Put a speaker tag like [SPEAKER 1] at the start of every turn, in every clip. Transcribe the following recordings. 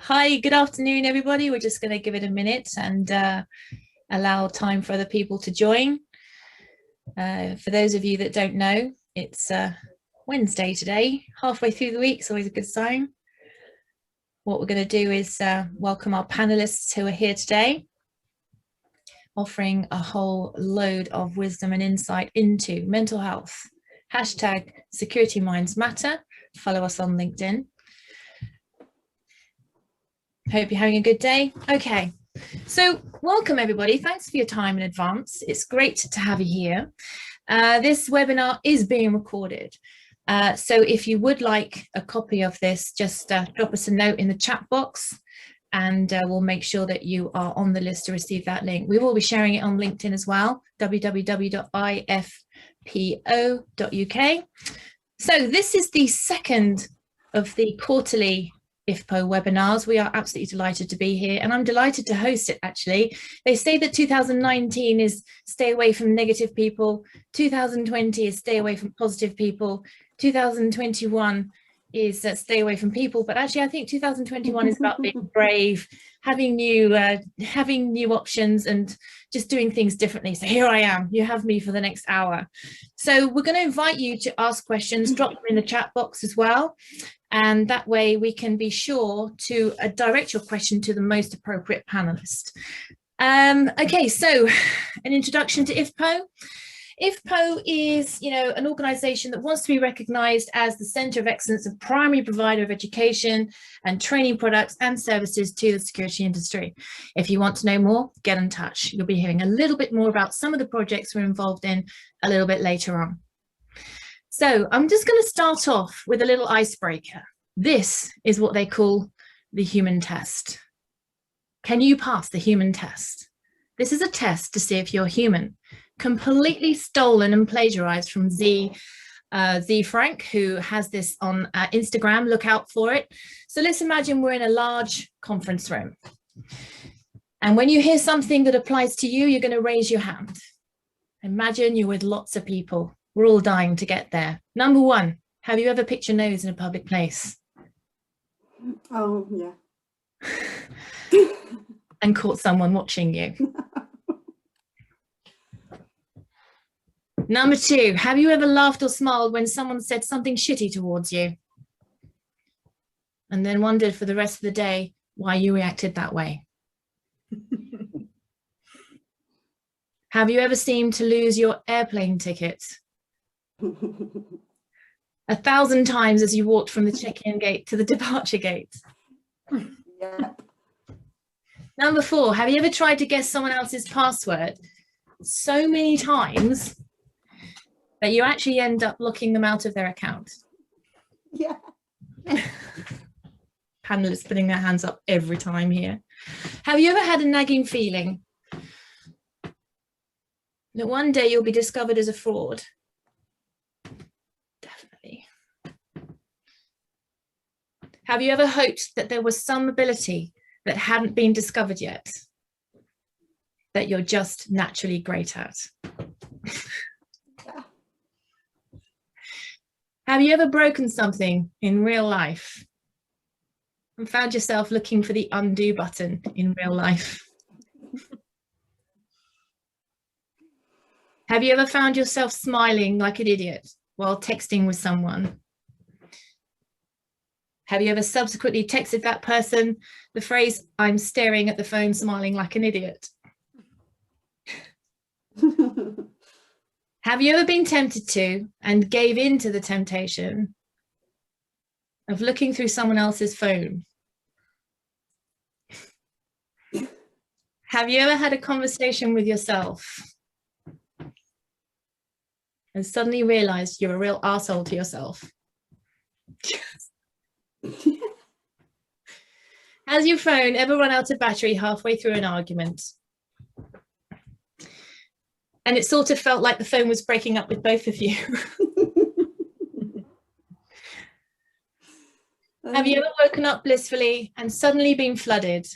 [SPEAKER 1] Hi, good afternoon, everybody. We're just going to give it a minute and allow time for other people to join. For those of you that don't know, it's Wednesday today, halfway through the week. It's always a good sign. What we're going to do is welcome our panelists who are here today, offering a whole load of wisdom and insight into mental health. Hashtag Security Minds Matter. Follow us on LinkedIn. Hope you're having a good day. Okay, so welcome everybody. Thanks for your time in advance. It's great to have you here. This webinar is being recorded. So if you would like a copy of this, just drop us a note in the chat box and we'll make sure that you are on the list to receive that link. We will be sharing it on LinkedIn as well, www.ifpo.uk. So this is the second of the quarterly IFPO webinars. We are absolutely delighted to be here, and I'm delighted to host it. Actually, they say that 2019 is stay away from negative people, 2020 is stay away from positive people, 2021 is stay away from people, but actually I think 2021 is about being brave, having new options and just doing things differently. So here I am, you have me for the next hour. So we're going to invite you to ask questions, drop them in the chat box as well. And that way we can be sure to direct your question to the most appropriate panelist. Okay, so an introduction to IFPO. IFPO is, an organisation that wants to be recognised as the centre of excellence and primary provider of education and training products and services to the security industry. If you want to know more, get in touch. You'll be hearing a little bit more about some of the projects we're involved in a little bit later on. So I'm just going to start off with a little icebreaker. This is what they call the human test. Can you pass the human test? This is a test to see if you're human. Completely stolen and plagiarized from Z Frank, who has this on Instagram. Look out for it. So let's imagine we're in a large conference room. And when you hear something that applies to you, you're going to raise your hand. Imagine you're with lots of people. We're all dying to get there. Number one, have you ever picked your nose in a public place?
[SPEAKER 2] Oh, yeah.
[SPEAKER 1] And caught someone watching you? Number two, have you ever laughed or smiled when someone said something shitty towards you? And then wondered for the rest of the day why you reacted that way? Have you ever seemed to lose your airplane ticket 1,000 times as you walked from the check-in gate to the departure gate?
[SPEAKER 2] Yeah.
[SPEAKER 1] Number four, have you ever tried to guess someone else's password so many times that you actually end up locking them out of their account?
[SPEAKER 2] Yeah.
[SPEAKER 1] Panelists putting their hands up every time here. Have you ever had a nagging feeling that one day you'll be discovered as a fraud? Definitely. Have you ever hoped that there was some ability that hadn't been discovered yet that you're just naturally great at?
[SPEAKER 2] Yeah.
[SPEAKER 1] Have you ever broken something in real life and found yourself looking for the undo button in real life? Have you ever found yourself smiling like an idiot while texting with someone? Have you ever subsequently texted that person the phrase, "I'm staring at the phone smiling like an idiot"? Have you ever been tempted to and gave in to the temptation of looking through someone else's phone? Have you ever had a conversation with yourself and suddenly realized you're a real arsehole to yourself? Has your phone ever run out of battery halfway through an argument? And it sort of felt like the phone was breaking up with both of you. Have you ever woken up blissfully and suddenly been flooded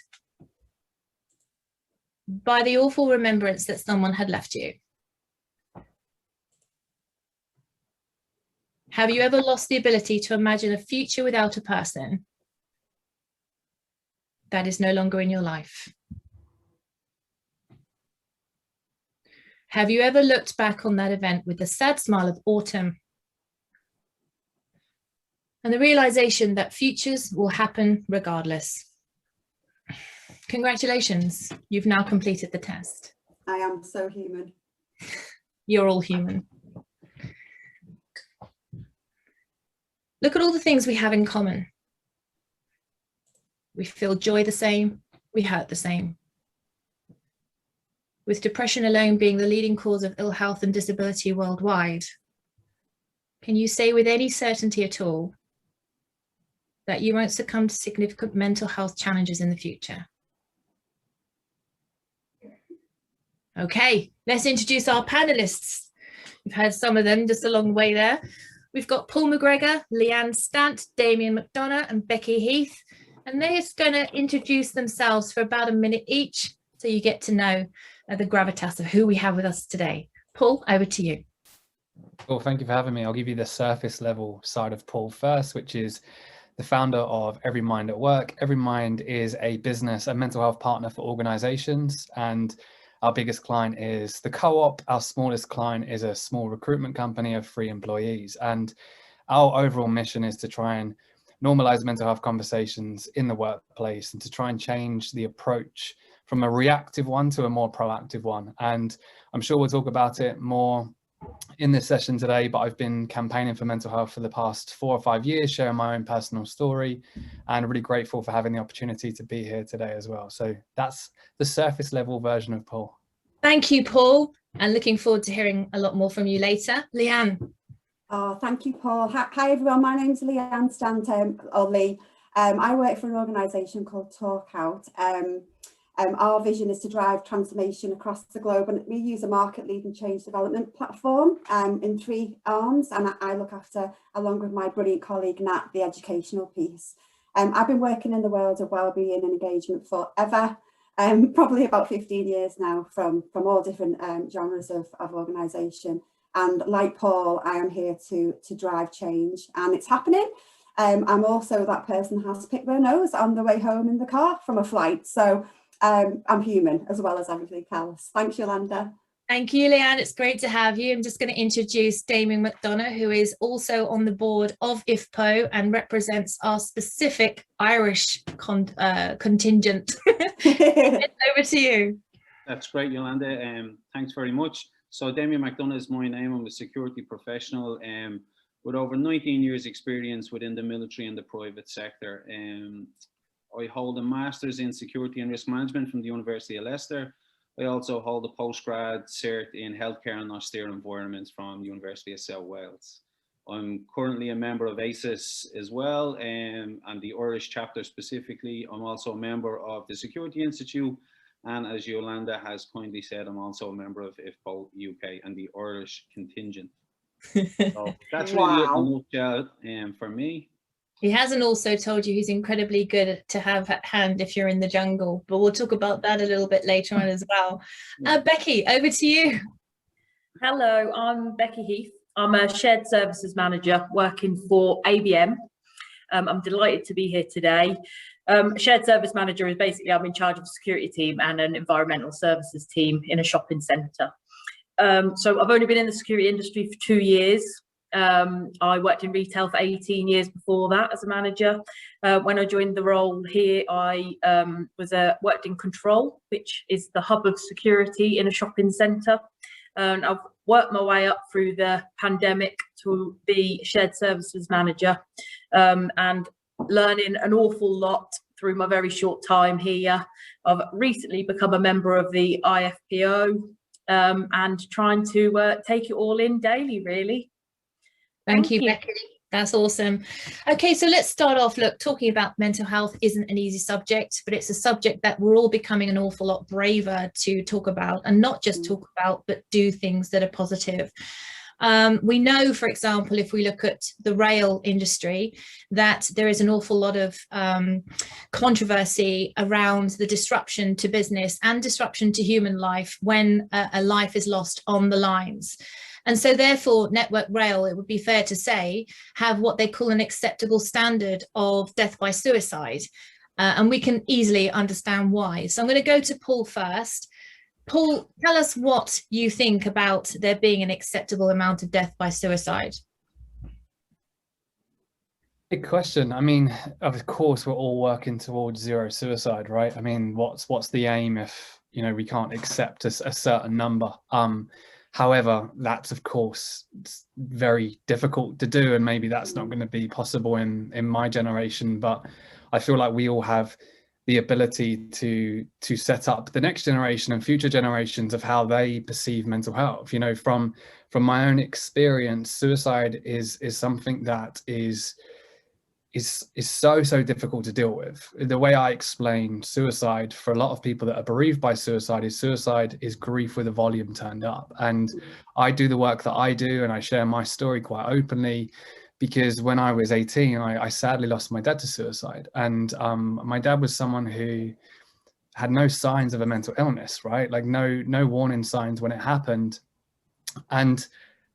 [SPEAKER 1] by the awful remembrance that someone had left you? Have you ever lost the ability to imagine a future without a person? that is no longer in your life? Have you ever looked back on that event with the sad smile of autumn and the realization that futures will happen regardless? Congratulations, you've now completed the test.
[SPEAKER 2] I am so human.
[SPEAKER 1] You're all human. Look at all the things we have in common. We feel joy the same, we hurt the same. With depression alone being the leading cause of ill health and disability worldwide, can you say with any certainty at all that you won't succumb to significant mental health challenges in the future? Okay, let's introduce our panelists. We've had some of them just along the way there. We've got Paul McGregor, Leanne Stant, Damien McDonough, and Becki Heath, and they're just going to introduce themselves for about a minute each, so you get to know the gravitas of who we have with us today. Paul, over to you.
[SPEAKER 3] Well, thank you for having me. I'll give you the surface level side of Paul first, which is the founder of Every Mind at Work. Every Mind is a business, a mental health partner for organizations, and our biggest client is the Co-op. Our smallest client is a small recruitment company of 3 employees. And our overall mission is to try and normalize mental health conversations in the workplace and to try and change the approach from a reactive one to a more proactive one. And I'm sure we'll talk about it more in this session today, but I've been campaigning for mental health for the past 4 or 5 years, sharing my own personal story, and really grateful for having the opportunity to be here today as well. So that's the surface level version of Paul. Thank
[SPEAKER 1] you, Paul, and looking forward to hearing a lot more from you later. Leanne.
[SPEAKER 2] Oh, thank you, Paul. Hi, everyone. My name's Leanne Stant, or Lee. I work for an organisation called Talkout. Our vision is to drive transformation across the globe, and we use a market-leading change development platform in 3 arms, and I look after, along with my brilliant colleague Nat, the educational piece. I've been working in the world of wellbeing and engagement forever, probably about 15 years now, from all different genres of organisation. And like Paul, I am here to drive change, and it's happening. I'm also that person who has to pick their nose on the way home in the car from a flight. So I'm human as well as everything else. Thanks, Yolanda.
[SPEAKER 1] Thank you, Leanne. It's great to have you. I'm just going to introduce Damien McDonough, who is also on the board of IFPO and represents our specific Irish contingent. Over to you.
[SPEAKER 4] That's great, Yolanda. Thanks very much. So Damien McDonough is my name. I'm a security professional with over 19 years experience within the military and the private sector. I hold a master's in security and risk management from the University of Leicester. I also hold a postgrad cert in healthcare and austere environments from the University of South Wales. I'm currently a member of ACES as well, and the Irish chapter specifically. I'm also a member of the Security Institute, and as Yolanda has kindly said, I'm also a member of IFPO UK and the Irish contingent. So that's really it in a nutshell for me.
[SPEAKER 1] He hasn't also told you he's incredibly good to have at hand if you're in the jungle, but we'll talk about that a little bit later on as well. Becky, over to you.
[SPEAKER 5] Hello, I'm Becki Heath. I'm a shared services manager working for ABM. I'm delighted to be here today. Shared service manager is basically, I'm in charge of a security team and an environmental services team in a shopping centre. So I've only been in the security industry for 2 years. I worked in retail for 18 years before that as a manager. When I joined the role here, I worked in control, which is the hub of security in a shopping centre. And I've worked my way up through the pandemic to be shared services manager, and learning an awful lot through my very short time here. I've recently become a member of the IFPO, and trying to take it all in daily, really.
[SPEAKER 1] Thank you, Becky. That's awesome. Okay, so let's start off. Look, talking about mental health isn't an easy subject, but it's a subject that we're all becoming an awful lot braver to talk about, and not just talk about, but do things that are positive. We know, for example, if we look at the rail industry, that there is an awful lot of controversy around the disruption to business and disruption to human life when a life is lost on the lines. And so therefore, Network Rail, it would be fair to say, have what they call an acceptable standard of death by suicide. and we can easily understand why. So I'm going to go to Paul first. Paul, tell us what you think about there being an acceptable amount of death by suicide.
[SPEAKER 3] Big question. I mean, of course, we're all working towards zero suicide, right? I mean, what's the aim if, you know, we can't accept a certain number? However, that's of course very difficult to do, and maybe that's not going to be possible in my generation. But I feel like we all have the ability to set up the next generation and future generations of how they perceive mental health. You know, from my own experience, suicide is something that is so difficult to deal with. The way I explain suicide for a lot of people that are bereaved by suicide is grief with a volume turned up. And I do the work that I do, and I share my story quite openly, because when I was 18, I sadly lost my dad to suicide. And my dad was someone who had no signs of a mental illness, right? Like no warning signs when it happened. And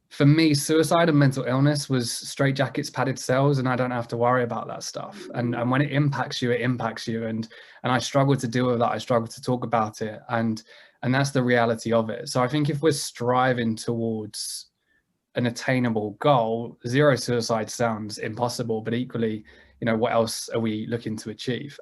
[SPEAKER 3] for me, suicide and mental illness was straitjackets, padded cells, and I don't have to worry about that stuff. And when it impacts you, it impacts you. And I struggle to deal with that. I struggle to talk about it. And that's the reality of it. So I think if we're striving towards an attainable goal, zero suicide sounds impossible, but equally, you know, what else are we looking to achieve?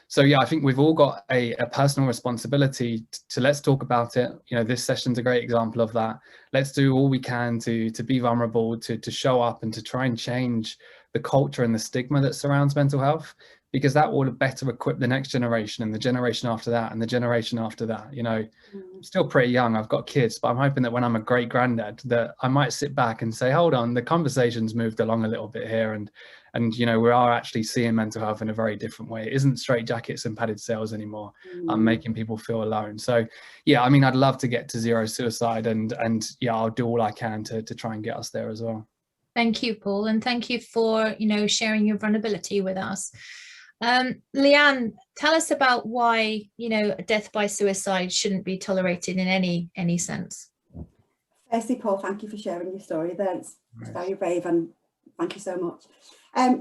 [SPEAKER 3] So yeah, I think we've all got a personal responsibility to let's talk about it. You know, this session's a great example of that. Let's do all we can to be vulnerable, to show up, and to try and change the culture and the stigma that surrounds mental health, because that will better equip the next generation and the generation after that and the generation after that. You know, I'm still pretty young, I've got kids, but I'm hoping that when I'm a great granddad that I might sit back and say, hold on, the conversation's moved along a little bit here, and you know, we are actually seeing mental health in a very different way. It isn't straitjackets and padded cells anymore. Making people feel alone. So yeah, I mean, I'd love to get to zero suicide, and yeah, I'll do all I can to try and get us there as well.
[SPEAKER 1] Thank you, Paul, and thank you for, you know, sharing your vulnerability with us. Leanne, tell us about why, you know, death by suicide shouldn't be tolerated in any sense.
[SPEAKER 2] Firstly, Paul, thank you for sharing your story there. It's very brave, and thank you so much.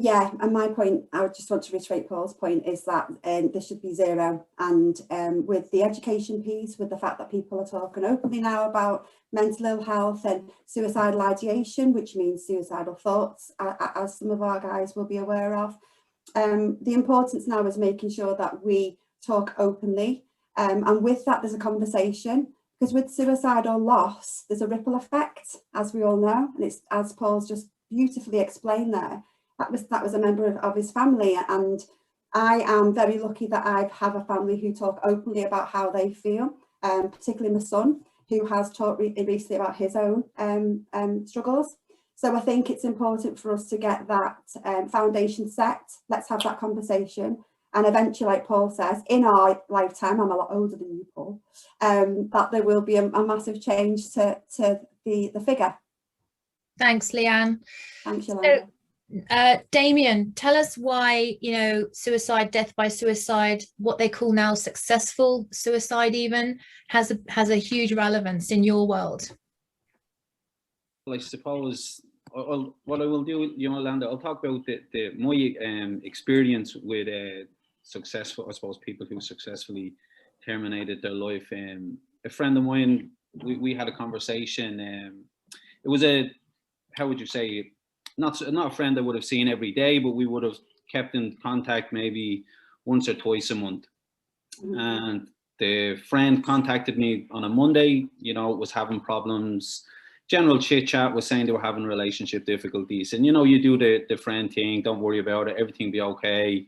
[SPEAKER 2] Yeah, and my point, I would just want to reiterate Paul's point, is that there should be zero. And with the education piece, with the fact that people are talking openly now about mental ill health and suicidal ideation, which means suicidal thoughts, as some of our guys will be aware of, the importance now is making sure that we talk openly. And with that, there's a conversation, because with suicidal loss, there's a ripple effect, as we all know. And it's, as Paul's just beautifully explained there, that was a member of his family, and I am very lucky that I have a family who talk openly about how they feel, particularly my son, who has talked recently about his own struggles. So I think it's important for us to get that foundation set. Let's have that conversation, and eventually, like Paul says, in our lifetime, I'm a lot older than you, Paul, that there will be a massive change to the figure.
[SPEAKER 1] Thanks, Leanne.
[SPEAKER 2] Thanks, Yolanda.
[SPEAKER 1] So, Damien, tell us why, you know, suicide, death by suicide, what they call now successful suicide even, has a huge relevance in your world.
[SPEAKER 4] Well, I suppose what I will do, Yolanda, I'll talk about my experience with successful, I suppose, people who successfully terminated their life. A friend of mine, we had a conversation. It was how would you say, not a friend I would have seen every day, but we would have kept in contact maybe once or twice a month. And the friend contacted me on a Monday, you know, was having problems, general chit chat, was saying they were having relationship difficulties. And, you know, you do the friend thing, don't worry about it, everything be okay.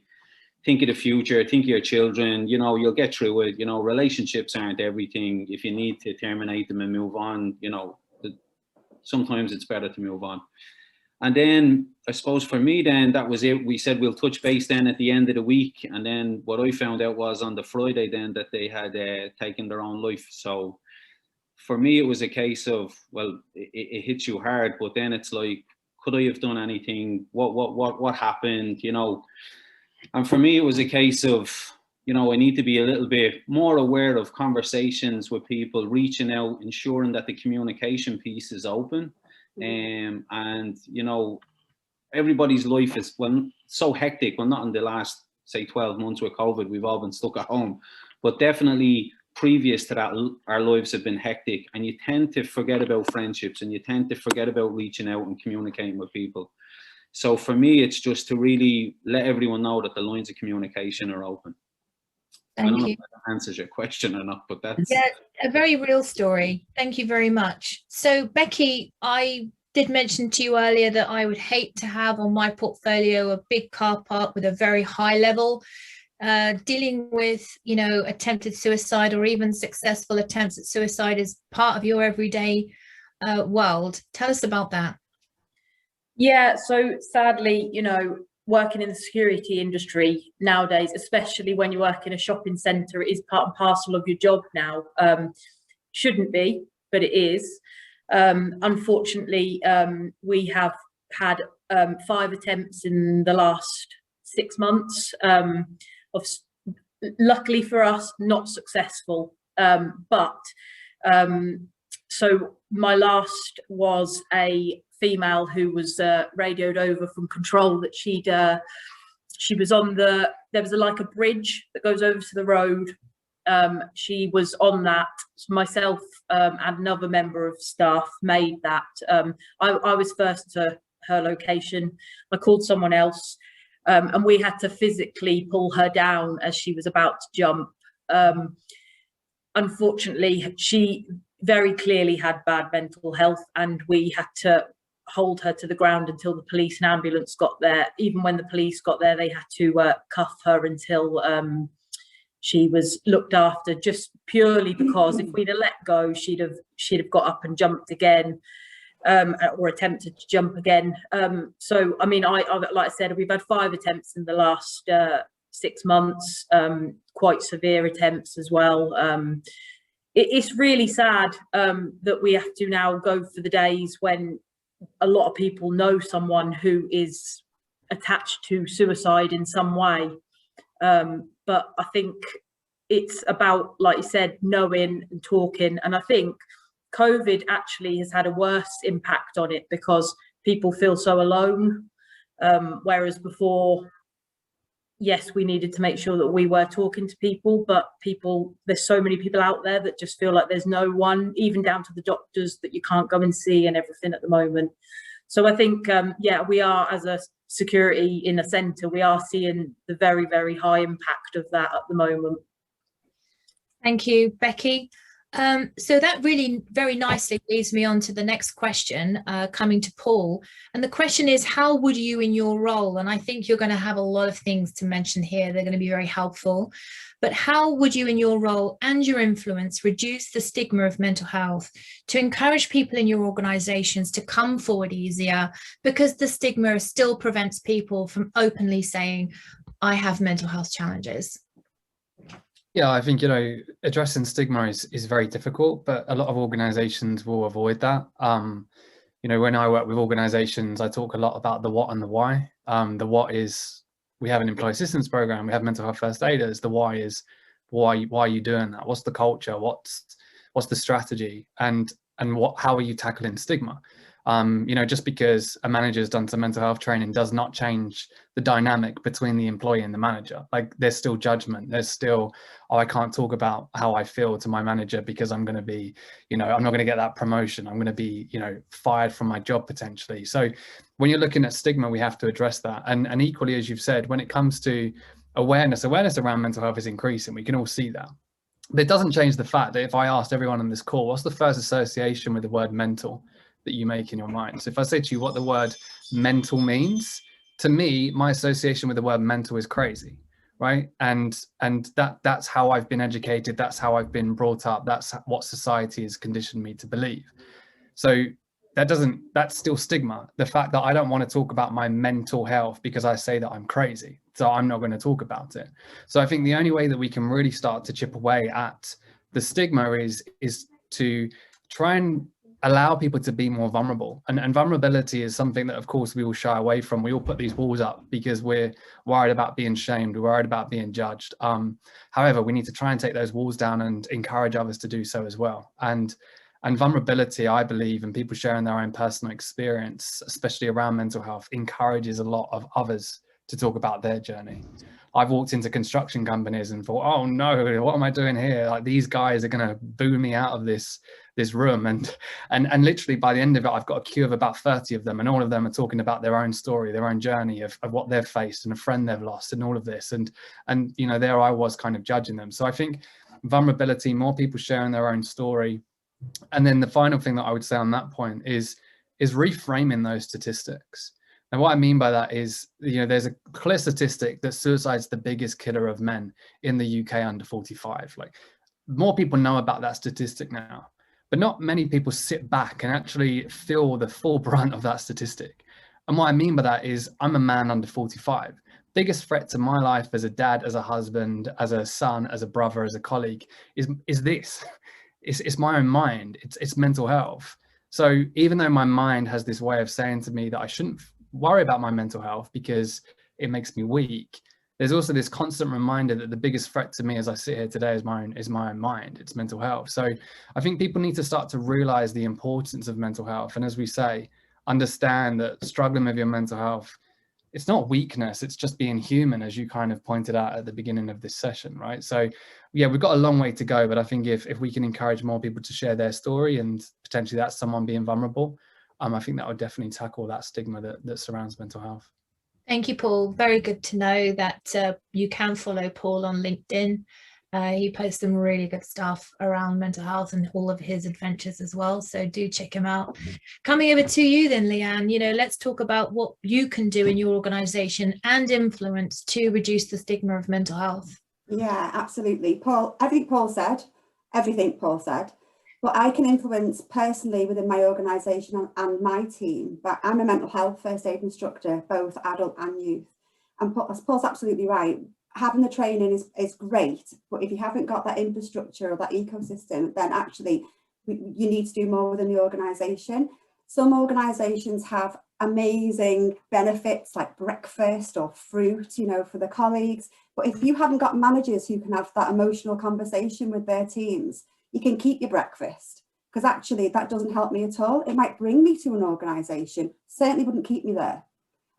[SPEAKER 4] Think of the future, think of your children, you know, you'll get through it. You know, relationships aren't everything. If you need to terminate them and move on, you know, sometimes it's better to move on. And then I suppose for me, then that was it. We said we'll touch base then at the end of the week. And then what I found out was on the Friday then that they had taken their own life. So for me, it was a case of, well, it hits you hard, but then it's like, could I have done anything? What happened? You know, and for me, it was a case of, you know, I need to be a little bit more aware of conversations with people, reaching out, ensuring that the communication piece is open. And, you know, everybody's life is, well, so hectic. Well, not in the last say 12 months with COVID, we've all been stuck at home. But definitely previous to that, our lives have been hectic, and you tend to forget about friendships, and you tend to forget about reaching out and communicating with people. So for me, it's just to really let everyone know that the lines of communication are open. I don't know if that answers your question or not, but that's...
[SPEAKER 1] Yeah, a very real story. Thank you very much. So Becky, I did mention to you earlier that I would hate to have on my portfolio a big car park with a very high level. Dealing with, you know, attempted suicide or even successful attempts at suicide is part of your everyday world. Tell us about that.
[SPEAKER 5] Yeah, so sadly, you know, working in the security industry nowadays, especially when you work in a shopping centre, it is part and parcel of your job now. Shouldn't be, but it is. Unfortunately, we have had 5 attempts in the last 6 months, luckily for us, not successful. So my last was a female who was radioed over from control that she was on there was like a bridge that goes over to the road. She was on that. So myself and another member of staff made that. I was first to her location. I called someone else, and we had to physically pull her down as she was about to jump. Unfortunately, she very clearly had bad mental health, and we had to hold her to the ground until the police and ambulance got there. Even when the police got there, they had to cuff her until she was looked after, just purely because if we'd have let go, she'd have got up and jumped again, or attempted to jump again. So I mean, I like I said, we've had 5 attempts in the last 6 months, quite severe attempts as well. It's really sad that we have to now go for the days when a lot of people know someone who is attached to suicide in some way. But I think it's about, like you said, knowing and talking. And I think COVID actually has had a worse impact on it because people feel so alone. Whereas before, yes, we needed to make sure that we were talking to people, but there's so many people out there that just feel like there's no one, even down to the doctors that you can't go and see and everything at the moment. So I think, yeah, we are, as a security in a centre, we are seeing the very, very high impact of that at the moment.
[SPEAKER 1] Thank you, Becky. So that really very nicely leads me on to the next question, coming to Paul. And the question is, how would you in your role, and I think you're going to have a lot of things to mention here, they're going to be very helpful, but how would you in your role and your influence reduce the stigma of mental health to encourage people in your organizations to come forward easier, because the stigma still prevents people from openly saying, I have mental health challenges?
[SPEAKER 3] Yeah, I think, you know, addressing stigma is very difficult, but a lot of organizations will avoid that. You know, when I work with organizations, I talk a lot about the what and the why. The what is, we have an employee assistance program, we have mental health first aiders. The why is, why are you doing that? What's the culture? What's the strategy? And how are you tackling stigma? You know, just because a manager's done some mental health training does not change the dynamic between the employee and the manager. Like, there's still judgment. There's still, oh, I can't talk about how I feel to my manager because I'm going to be, you know, I'm not going to get that promotion. I'm going to be, you know, fired from my job potentially. So when you're looking at stigma, we have to address that. And equally, as you've said, when it comes to awareness around mental health is increasing. We can all see that. But it doesn't change the fact that if I asked everyone on this call, what's the first association with the word mental that you make in your mind? So if I say to you what the word mental means, to me, my association with the word mental is crazy, right? And that's how I've been educated. That's how I've been brought up. That's what society has conditioned me to believe. So that's still stigma. The fact that I don't want to talk about my mental health because I say that I'm crazy, so I'm not going to talk about it. So I think the only way that we can really start to chip away at the stigma is to try and allow people to be more vulnerable. And vulnerability is something that, of course, we all shy away from. We all put these walls up because we're worried about being shamed, we're worried about being judged. However, we need to try and take those walls down and encourage others to do so as well. And vulnerability, I believe, and people sharing their own personal experience, especially around mental health, encourages a lot of others to talk about their journey. I've walked into construction companies and thought, oh no, what am I doing here? Like, these guys are going to boo me out of this room. And literally by the end of it, I've got a queue of about 30 of them, and all of them are talking about their own story, their own journey of what they've faced and a friend they've lost and all of this. And you know, there I was kind of judging them. So I think vulnerability, more people sharing their own story. And then the final thing that I would say on that point is reframing those statistics. And what I mean by that is, you know, there's a clear statistic that suicide's the biggest killer of men in the UK under 45. Like, more people know about that statistic now, but not many people sit back and actually feel the full brunt of that statistic. And what I mean by that is, I'm a man under 45. Biggest threat to my life as a dad, as a husband, as a son, as a brother, as a colleague is this. It's my own mind. It's mental health. So even though my mind has this way of saying to me that I shouldn't worry about my mental health because it makes me weak, there's also this constant reminder that the biggest threat to me as I sit here today is my own mind. It's mental health. So I think people need to start to realize the importance of mental health. And as we say, understand that struggling with your mental health, it's not weakness, it's just being human, as you kind of pointed out at the beginning of this session, right? So yeah, we've got a long way to go, but I think if we can encourage more people to share their story, and potentially that's someone being vulnerable, I think that would definitely tackle that stigma that surrounds mental health.
[SPEAKER 1] Thank you, Paul. Very good to know that you can follow Paul on LinkedIn. He posts some really good stuff around mental health and all of his adventures as well. So do check him out. Coming over to you then, Leanne, you know, let's talk about what you can do in your organisation and influence to reduce the stigma of mental health.
[SPEAKER 2] Yeah, absolutely. Paul, I think Paul said everything Paul said, but I can influence personally within my organisation and my team. But I'm a mental health first aid instructor, both adult and youth. And Paul's absolutely right. Having the training is great, but if you haven't got that infrastructure or that ecosystem, then actually you need to do more within the organisation. Some organisations have amazing benefits like breakfast or fruit, you know, for the colleagues. But if you haven't got managers who can have that emotional conversation with their teams, you can keep your breakfast, because actually that doesn't help me at all. It might bring me to an organisation, certainly wouldn't keep me there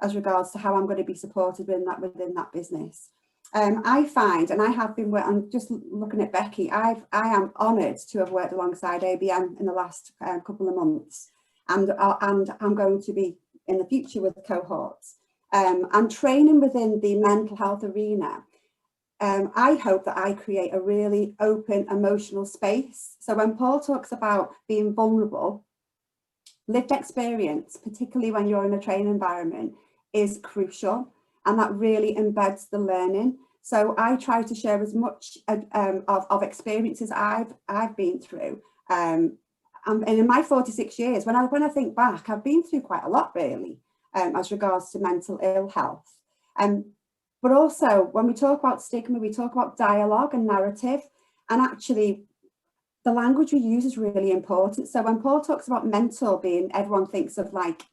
[SPEAKER 2] as regards to how I'm going to be supported within that business. I find, and I have been, I'm just looking at Becky, I am honoured to have worked alongside ABM in the last couple of months, and I'm going to be in the future with cohorts. I'm training within the mental health arena. I hope that I create a really open emotional space. So when Paul talks about being vulnerable, lived experience, particularly when you're in a training environment, is crucial. And that really embeds the learning. So I try to share as much of experiences I've been through. And in my 46 years, when I think back, I've been through quite a lot, really, as regards to mental ill health. But also, when we talk about stigma, we talk about dialogue and narrative. And actually, the language we use is really important. So when Paul talks about mental being, everyone thinks of like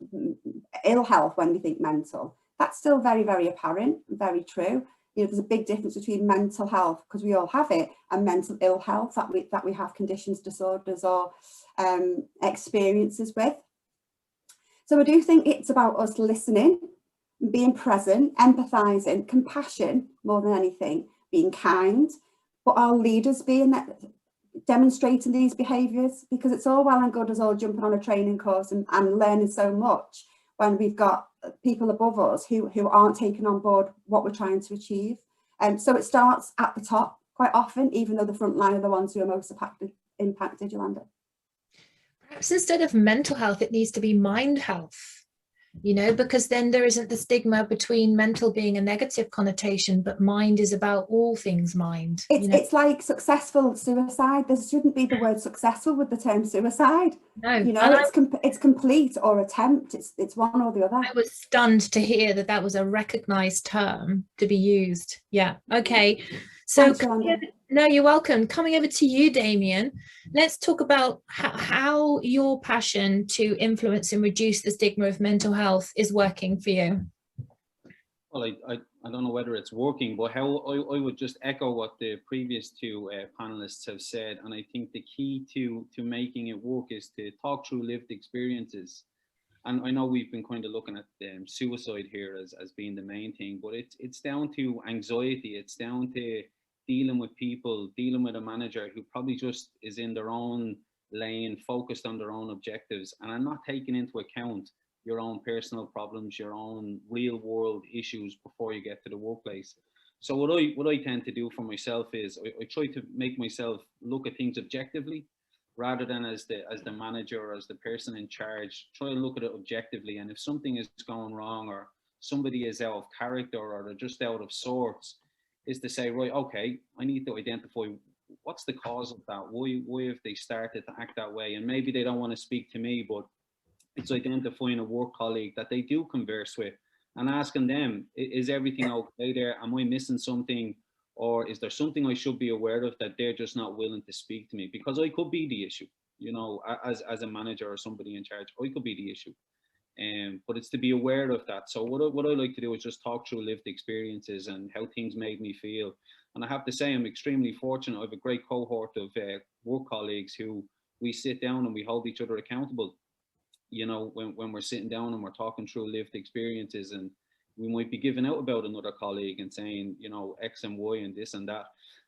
[SPEAKER 2] ill health when we think mental. That's still very, very apparent, very true. You know, there's a big difference between mental health, because we all have it, and mental ill health that we have conditions, disorders, or experiences with. So I do think it's about us listening, being present, empathising, compassion more than anything, being kind, but our leaders demonstrating these behaviours, because it's all well and good as all jumping on a training course and learning so much when we've got people above us who aren't taking on board what we're trying to achieve. And so it starts at the top quite often, even though the front line are the ones who are most impacted, Yolanda.
[SPEAKER 1] Perhaps instead of mental health, it needs to be mind health, you know, because then there isn't the stigma between mental being a negative connotation, but mind is about all things mind.
[SPEAKER 2] It's like successful suicide. There shouldn't be the word successful with the term suicide.
[SPEAKER 1] No,
[SPEAKER 2] you know, it's complete or attempt. It's one or the other.
[SPEAKER 1] I was stunned to hear that was a recognised term to be used. Yeah. Okay. So no, you're welcome. Coming over to you, Damien, let's talk about how your passion to influence and reduce the stigma of mental health is working for you.
[SPEAKER 4] Well, I don't know whether it's working, but how I would just echo what the previous two panelists have said. And I think the key to making it work is to talk through lived experiences and I know we've been kind of looking at suicide here as being the main thing, but it's down to anxiety. It's down to dealing with people, dealing with a manager who probably just is in their own lane, focused on their own objectives, and are not taking into account your own personal problems, your own real world issues before you get to the workplace. So what I tend to do for myself is I try to make myself look at things objectively, rather than as the manager or as the person in charge. Try to look at it objectively, and if something is going wrong or somebody is out of character or they're just out of sorts, is to say, right, okay, I need to identify what's the cause of that. Why have they started to act that way? And maybe they don't want to speak to me, but it's identifying a work colleague that they do converse with and asking them, is everything okay there? Am I missing something? Or is there something I should be aware of that they're just not willing to speak to me? Because I could be the issue, you know, as a manager or somebody in charge, I could be the issue. But it's to be aware of that. So what I like to do is just talk through lived experiences and how things made me feel. And I have to say, I'm extremely fortunate. I have a great cohort of work colleagues who we sit down and we hold each other accountable. You know, when we're sitting down and we're talking through lived experiences, and we might be giving out about another colleague and saying, you know, X and Y and this and that.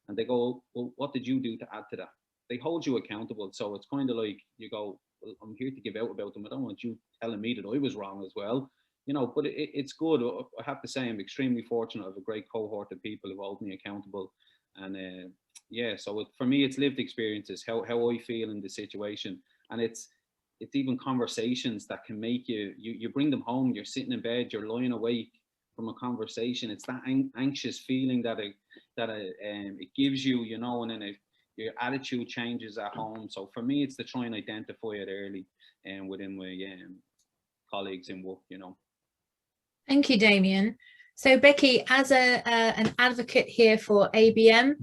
[SPEAKER 4] And they go, well, what did you do to add to that? They hold you accountable. So it's kind of like you go, well, I'm here to give out about them. I don't want you telling me that I was wrong as well. You know, but it's good. I have to say I'm extremely fortunate. I have a great cohort of people who hold me accountable. And yeah, so for me, it's lived experiences, how I feel in the situation. And it's even conversations that can make you bring them home. You're sitting in bed, you're lying awake from a conversation. It's that anxious feeling that it gives you, you know, and then your attitude changes at home. So for me, it's to try and identify it early and within my colleagues in work, you know.
[SPEAKER 1] Thank you, Damien. So Becky, as an advocate here for ABM,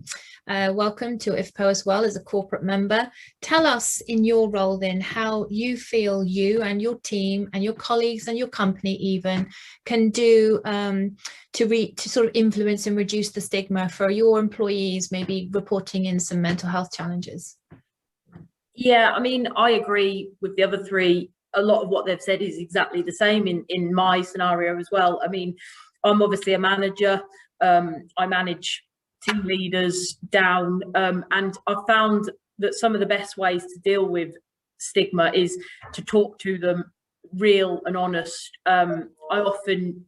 [SPEAKER 1] welcome to IFPO as well as a corporate member. Tell us in your role then how you feel you and your team and your colleagues and your company even can do to sort of influence and reduce the stigma for your employees, maybe reporting in some mental health challenges.
[SPEAKER 5] Yeah, I mean, I agree with the other three. A lot of what they've said is exactly the same in my scenario as well. I mean, I'm obviously a manager. I manage team leaders down, and I've found that some of the best ways to deal with stigma is to talk to them real and honest. I often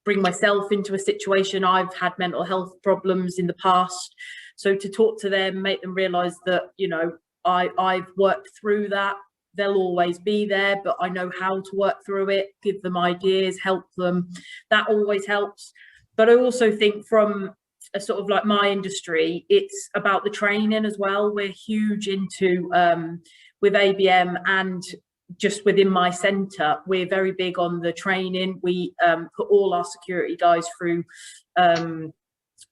[SPEAKER 5] bring myself into a situation. I've had mental health problems in the past, so to talk to them, make them realize that, you know, I've worked through that. They'll always be there, but I know how to work through it, give them ideas, help them. That always helps. But I also think from a sort of like my industry, it's about the training as well. We're huge into, with ABM and just within my centre, we're very big on the training. We put all our security guys through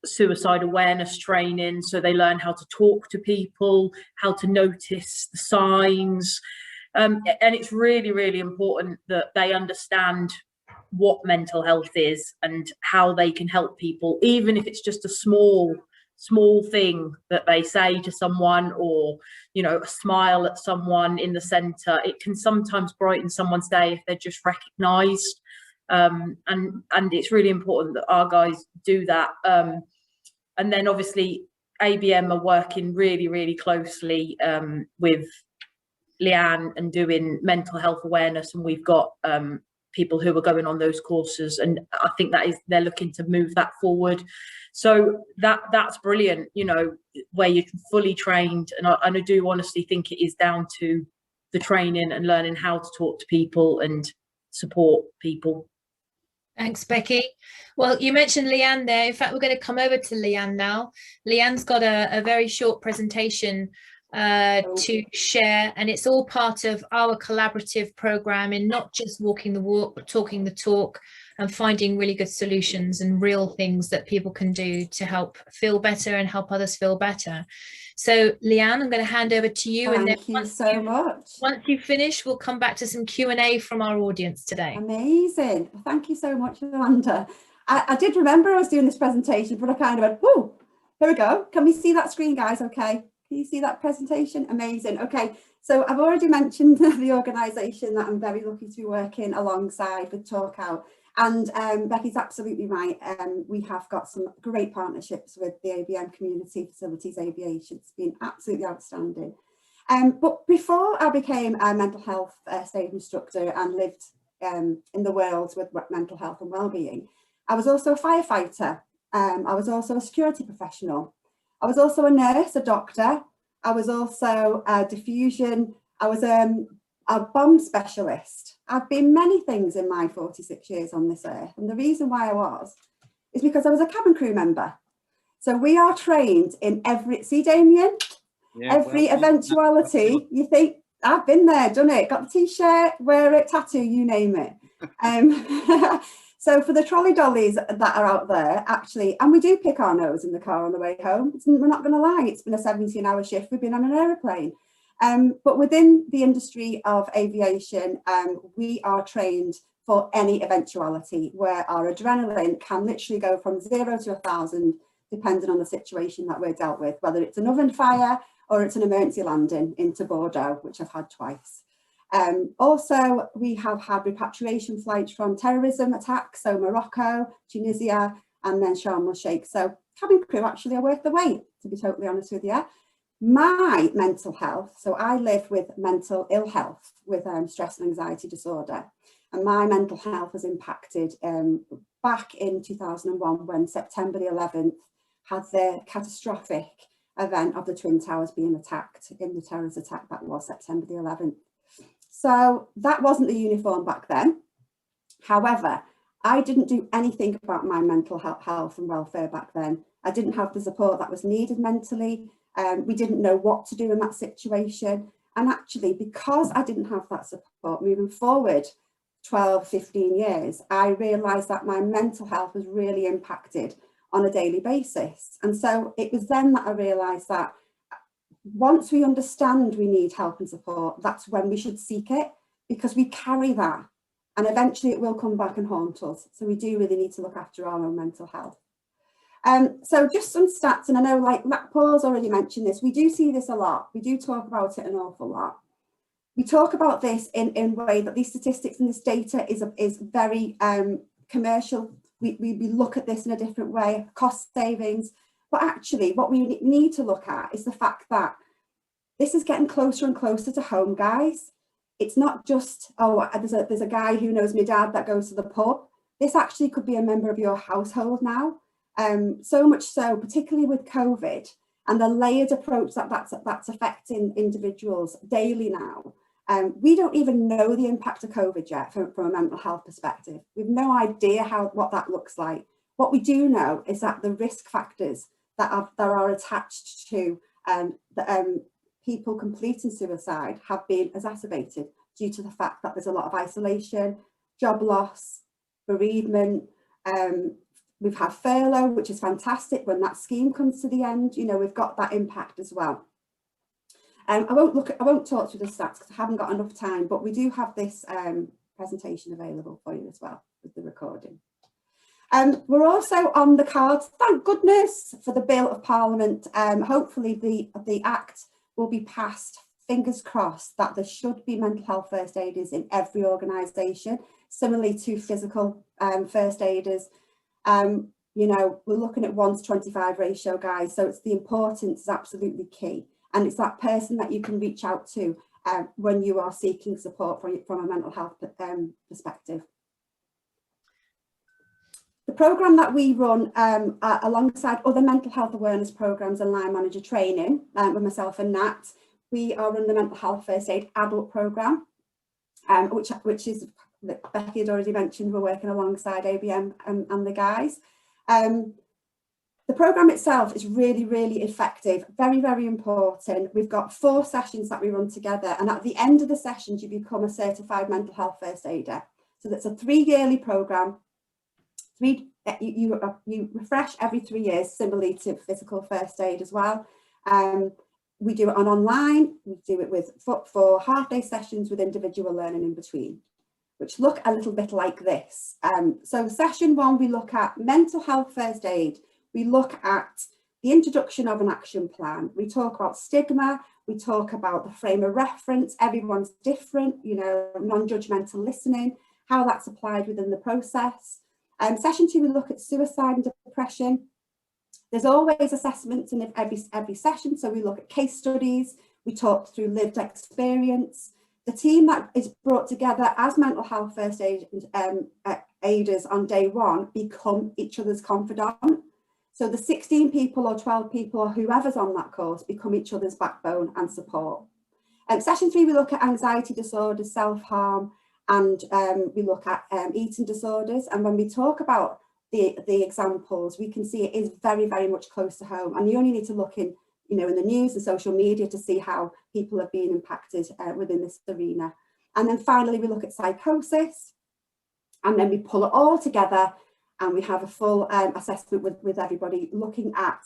[SPEAKER 5] suicide awareness training, so they learn how to talk to people, how to notice the signs. And it's really, really important that they understand what mental health is and how they can help people, even if it's just a small thing that they say to someone, or, you know, a smile at someone in the centre. It can sometimes brighten someone's day if they're just recognised. And it's really important that our guys do that. And then obviously ABM are working really, really closely with Leanne and doing mental health awareness, and we've got people who are going on those courses, and I think they're looking to move that forward. So that's brilliant, you know, where you're fully trained, and I do honestly think it is down to the training and learning how to talk to people and support people.
[SPEAKER 1] Thanks, Becky. Well, you mentioned Leanne there. In fact, we're going to come over to Leanne now. Leanne's got a very short presentation to share, and it's all part of our collaborative program in not just walking the walk, but talking the talk and finding really good solutions and real things that people can do to help feel better and help others feel better. So Leanne, I'm going to hand over to you.
[SPEAKER 2] Thank you so much.
[SPEAKER 1] Once you finish, we'll come back to some Q&A from our audience today.
[SPEAKER 2] Amazing. Thank you so much, Yolanda. I did remember I was doing this presentation, but I kind of went, oh, here we go. Can we see that screen, guys? Okay. Can you see that presentation? Amazing. Okay, so I've already mentioned the organisation that I'm very lucky to be working alongside with Talkout. And Becky's absolutely right. We have got some great partnerships with the ABM community, Facilities Aviation. It's been absolutely outstanding. But before I became a mental health first aid instructor and lived in the world with mental health and wellbeing, I was also a firefighter. I was also a security professional. I was also a nurse, a doctor. I was also a diffusion. I was a bomb specialist. I've been many things in my 46 years on this earth. And the reason why I was is because I was a cabin crew member. So we are trained in every, see Damien? Yeah, every eventuality. You think, I've been there, done it, got the t-shirt, wear it, tattoo, you name it. So for the trolley dollies that are out there, actually, and we do pick our nose in the car on the way home. We're not going to lie, it's been a 17-hour shift. We've been on an aeroplane. But within the industry of aviation, we are trained for any eventuality where our adrenaline can literally go from 0 to 1,000, depending on the situation that we're dealt with, whether it's an oven fire or it's an emergency landing into Bordeaux, which I've had twice. Also, we have had repatriation flights from terrorism attacks, so Morocco, Tunisia, and then Sharm el-Sheikh. So cabin crew actually are worth the wait, to be totally honest with you. My mental health, so I live with mental ill health with stress and anxiety disorder, and my mental health was impacted back in 2001 when September the 11th had the catastrophic event of the Twin Towers being attacked in the terrorist attack that was September the 11th. So that wasn't the uniform back then. However, I didn't do anything about my mental health and welfare back then. I didn't have the support that was needed mentally. We didn't know what to do in that situation. And actually, because I didn't have that support moving forward 12, 15 years, I realised that my mental health was really impacted on a daily basis. And so it was then that I realised that once we understand we need help and support, that's when we should seek it, because we carry that and eventually it will come back and haunt us. So we do really need to look after our own mental health. So just some stats, and I know like Paul's already mentioned this, we do see this a lot. We do talk about it an awful lot. We talk about this in a way that these statistics and this data is very commercial. We look at this in a different way, cost savings. But actually, what we need to look at is the fact that this is getting closer and closer to home, guys. It's not just, oh, there's a guy who knows my dad that goes to the pub. This actually could be a member of your household now. So much so, particularly with COVID and the layered approach that's affecting individuals daily now. We don't even know the impact of COVID yet from a mental health perspective. We've no idea what that looks like. What we do know is that the risk factors that are attached to people completing suicide have been exacerbated due to the fact that there's a lot of isolation, job loss, bereavement. We've had furlough, which is fantastic. When that scheme comes to the end, you know, we've got that impact as well. I won't talk through the stats because I haven't got enough time, but we do have this presentation available for you as well with the recording. We're also on the cards, thank goodness, for the Bill of Parliament. Hopefully the Act will be passed, fingers crossed, that there should be mental health first aiders in every organisation, similarly to physical first aiders. You know, we're looking at 1 to 25 ratio, guys, so it's the importance is absolutely key. And it's that person that you can reach out to when you are seeking support from a mental health perspective. The programme that we run alongside other mental health awareness programmes and line manager training with myself and Nat, we are running the mental health first aid adult programme, which is, Becky had already mentioned, we're working alongside ABM and the guys. The programme itself is really, really effective, very, very important. We've got 4 sessions that we run together, and at the end of the sessions you become a certified mental health first aider. So that's a 3-yearly programme. You refresh every 3 years, similarly to physical first aid as well. We do it online, we do it with 4 half-day sessions with individual learning in between, which look a little bit like this. So session 1, we look at mental health first aid. We look at the introduction of an action plan. We talk about stigma, we talk about the frame of reference, everyone's different, you know, non-judgmental listening, how that's applied within the process. Session 2, we look at suicide and depression. There's always assessments in every session, so we look at case studies, we talk through lived experience. The team that is brought together as mental health first aiders on day one become each other's confidant. So the 16 people or 12 people or whoever's on that course become each other's backbone and support. Session 3, we look at anxiety disorders, self-harm, and we look at eating disorders. And when we talk about the examples, we can see it is very, very much close to home. And you only need to look in, you know, in the news and social media to see how people have been impacted within this arena. And then finally, we look at psychosis, and then we pull it all together and we have a full assessment with everybody, looking at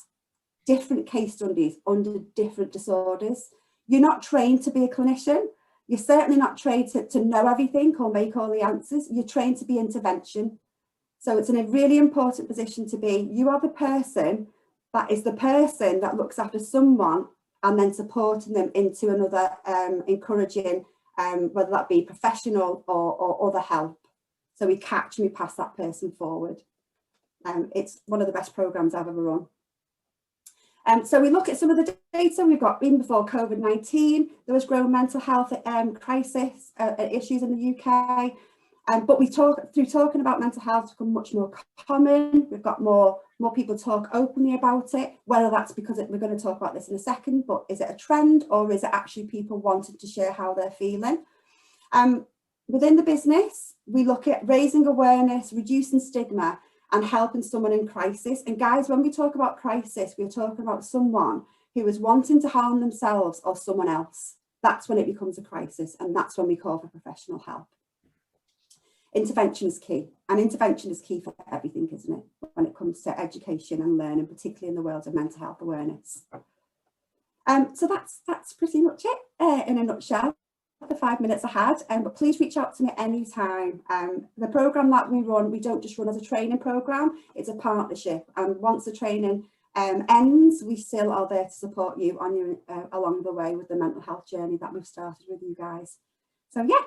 [SPEAKER 2] different case studies under different disorders. You're not trained to be a clinician. You're certainly not trained to know everything or make all the answers. You're trained to be intervention. So it's in a really important position to be. You are the person that is the person that looks after someone and then supporting them into another, encouraging, whether that be professional or other help. So we catch and we pass that person forward. It's one of the best programs I've ever run. So we look at some of the data we've got. Even before COVID-19, there was growing mental health crisis issues in the UK. But we talking about mental health, become much more common. We've got more people talk openly about it, whether that's because we're going to talk about this in a second, but is it a trend or is it actually people wanting to share how they're feeling? Within the business, we look at raising awareness, reducing stigma, and helping someone in crisis. And guys, when we talk about crisis, we're talking about someone who is wanting to harm themselves or someone else. That's when it becomes a crisis, and that's when we call for professional help. Intervention is key, and intervention is key for everything, isn't it, when it comes to education and learning, particularly in the world of mental health awareness. So that's pretty much it in a nutshell. The 5 minutes I had, but please reach out to me anytime. The programme that we run, we don't just run as a training programme, it's a partnership, and once the training ends, we still are there to support you on your along the way with the mental health journey that we've started with you guys. So yeah,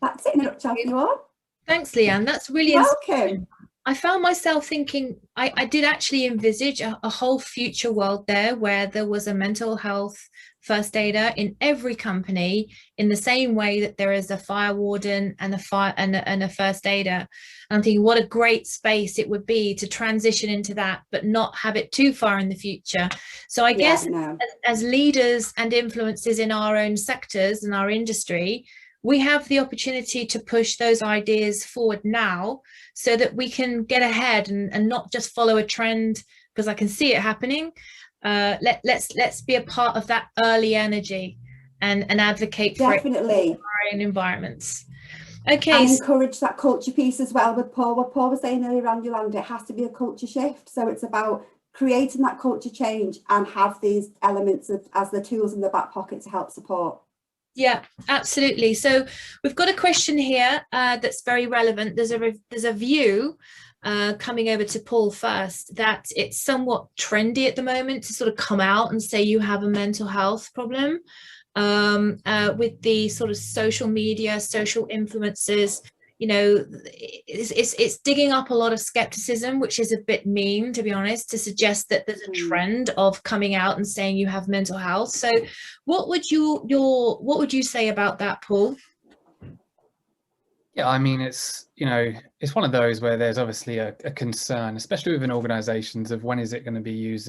[SPEAKER 2] that's it in a nutshell for you all.
[SPEAKER 1] Thanks, Leanne. That's really
[SPEAKER 2] welcome.
[SPEAKER 1] I found myself thinking, I did actually envisage a whole future world there where there was a mental health first aider in every company, in the same way that there is a fire warden and a first aider. And I'm thinking what a great space it would be to transition into that, but not have it too far in the future. So I guess as leaders and influencers in our own sectors and our industry, we have the opportunity to push those ideas forward now so that we can get ahead and not just follow a trend, because I can see it happening. Let's be a part of that early energy and advocate for it in our own environments. Okay.
[SPEAKER 2] And encourage that culture piece as well with Paul. What Paul was saying earlier on, Yolanda, it has to be a culture shift. So it's about creating that culture change and have these elements as the tools in the back pocket to help support.
[SPEAKER 1] Yeah, absolutely. So we've got a question here that's very relevant. There's a view coming over to Paul first, that it's somewhat trendy at the moment to sort of come out and say you have a mental health problem with the sort of social media, social influences. You know, it's digging up a lot of skepticism, which is a bit mean, to be honest, to suggest that there's a trend of coming out and saying you have mental health. So what would you say about that, Paul?
[SPEAKER 3] Yeah, I mean, it's one of those where there's obviously a concern, especially within organizations, of when is it going to be used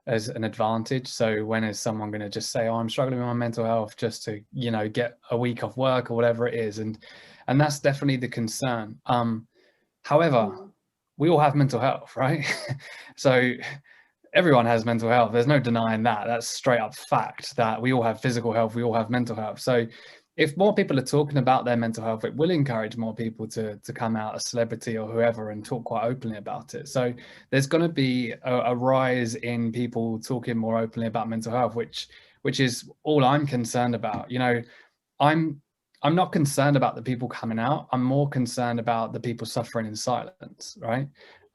[SPEAKER 3] as an advantage. So when is someone going to just say, oh, I'm struggling with my mental health just to, get a week off work or whatever it is. And that's definitely the concern. However, we all have mental health, right? So everyone has mental health. There's no denying that. That's straight up fact that we all have physical health. We all have mental health. So if more people are talking about their mental health, it will encourage more people to come out, a celebrity or whoever, and talk quite openly about it. So there's going to be a rise in people talking more openly about mental health, which is all I'm concerned about. I'm not concerned about the people coming out. I'm more concerned about the people suffering in silence, right?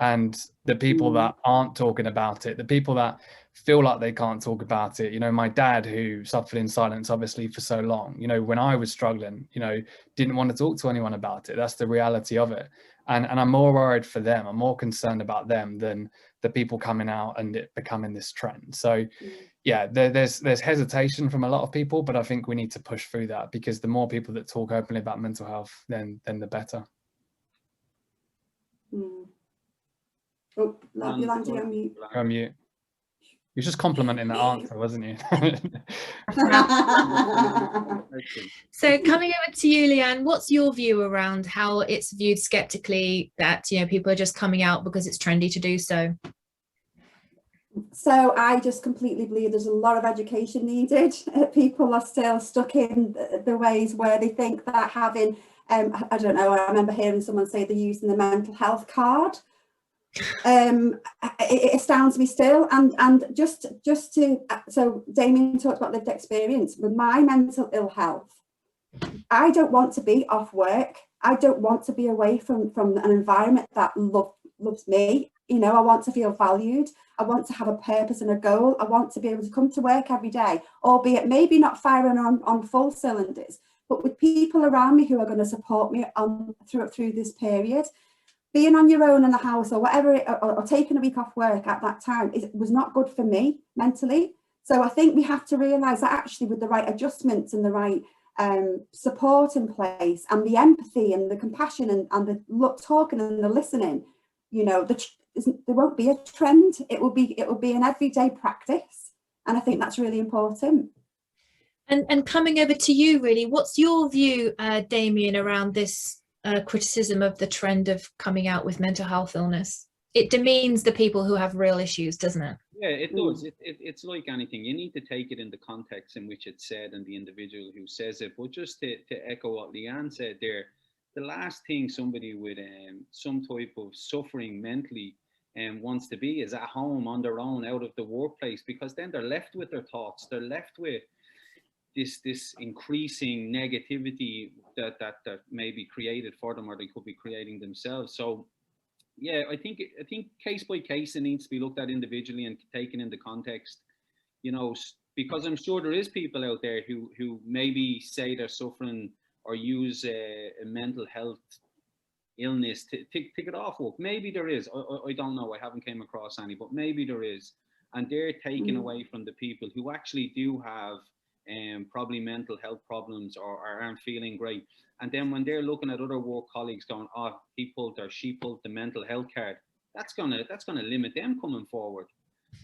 [SPEAKER 3] And the people that aren't talking about it, the people that feel like they can't talk about it, you know, my dad, who suffered in silence obviously for so long, you know, when I was struggling, you know, didn't want to talk to anyone about it. That's the reality of it. And I'm more worried for them. I'm more concerned about them than the people coming out and it becoming this trend. So yeah, there's hesitation from a lot of people, but I think we need to push through that, because the more people that talk openly about mental health, then the better.
[SPEAKER 2] Oh, Yolanda, you're on mute.
[SPEAKER 3] You're on mute. You're just complimenting the answer, wasn't you?
[SPEAKER 1] So coming over to you, Leanne, what's your view around how it's viewed skeptically that, you know, people are just coming out because it's trendy to do so?
[SPEAKER 2] So I just completely believe there's a lot of education needed. People are still stuck in the ways where they think that having, I don't know, I remember hearing someone say they're using the mental health card. It astounds me still. And just to, so Damien talked about lived experience. With my mental ill health, I don't want to be off work. I don't want to be away from an environment that loves me. You know, I want to feel valued. I want to have a purpose and a goal. I want to be able to come to work every day, albeit maybe not firing on full cylinders, but with people around me who are going to support me through this period. Being on your own in the house or whatever, or taking a week off work at that time, it was not good for me mentally. So I think we have to realise that actually with the right adjustments and the right support in place, and the empathy and the compassion and the talking and the listening, you know, there won't be a trend. It will be an everyday practice, and I think that's really important.
[SPEAKER 1] And coming over to you, really, what's your view, Damien, around this criticism of the trend of coming out with mental health illness? It demeans the people who have real issues, doesn't it?
[SPEAKER 4] Yeah, it does. It's like anything. You need to take it in the context in which it's said and the individual who says it. But just to echo what Leanne said there, the last thing somebody with some type of suffering mentally wants to be is at home on their own, out of the workplace, because then they're left with their thoughts. They're left with this increasing negativity that may be created for them, or they could be creating themselves. So yeah, I think case by case it needs to be looked at individually and taken into context, you know, because I'm sure there is people out there who maybe say they're suffering or use a mental health illness to get off work. Maybe there is. I don't know. I haven't came across any, but maybe there is, and they're taken away from the people who actually do have probably mental health problems or aren't feeling great. And then when they're looking at other work colleagues going, oh, she pulled the mental health card, that's gonna limit them coming forward.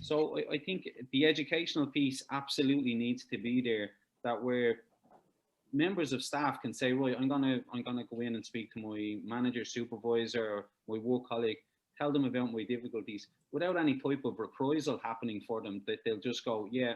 [SPEAKER 4] So I think the educational piece absolutely needs to be there, that where members of staff can say, right, I'm gonna go in and speak to my manager, supervisor, or my work colleague, tell them about my difficulties without any type of reprisal happening for them, that they'll just go, yeah.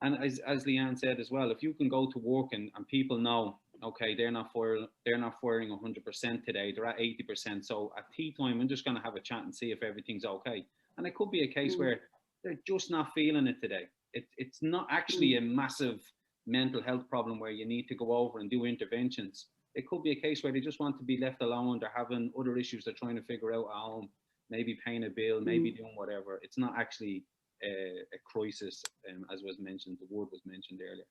[SPEAKER 4] And as Leanne said as well, if you can go to work and people know, okay, they're not firing 100% today, they're at 80%. So at tea time, I'm just going to have a chat and see if everything's okay. And it could be a case where they're just not feeling it today. It's not actually a massive mental health problem where you need to go over and do interventions. It could be a case where they just want to be left alone. They're having other issues they're trying to figure out at home, maybe paying a bill, maybe doing whatever. It's not actually a crisis, as was mentioned, the word was mentioned earlier.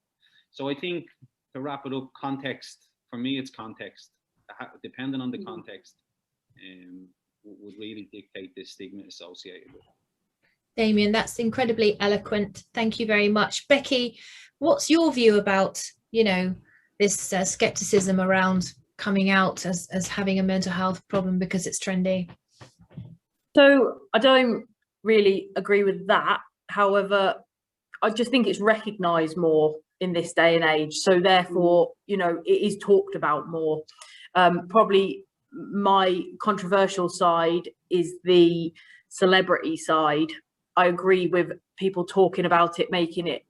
[SPEAKER 4] So I think, to wrap it up, context, for me it's context. Depending on the context, would really dictate the stigma associated with it.
[SPEAKER 1] Damien, that's incredibly eloquent. Thank you very much. Becky, what's your view about, you know, this skepticism around coming out as having a mental health problem because it's trendy?
[SPEAKER 5] So I don't really agree with that. However, I just think it's recognised more in this day and age. So therefore, you know, it is talked about more. Probably my controversial side is the celebrity side. I agree with people talking about it, making it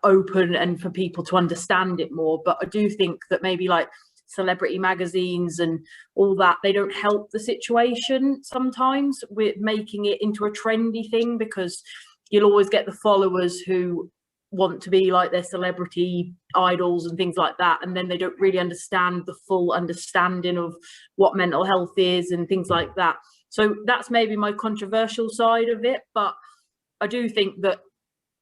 [SPEAKER 5] open and for people to understand it more. But I do think that maybe like celebrity magazines and all that, they don't help the situation sometimes with making it into a trendy thing, because you'll always get the followers who want to be like their celebrity idols and things like that, and then they don't really understand the full understanding of what mental health is and things like that. So that's maybe my controversial side of it, but I do think that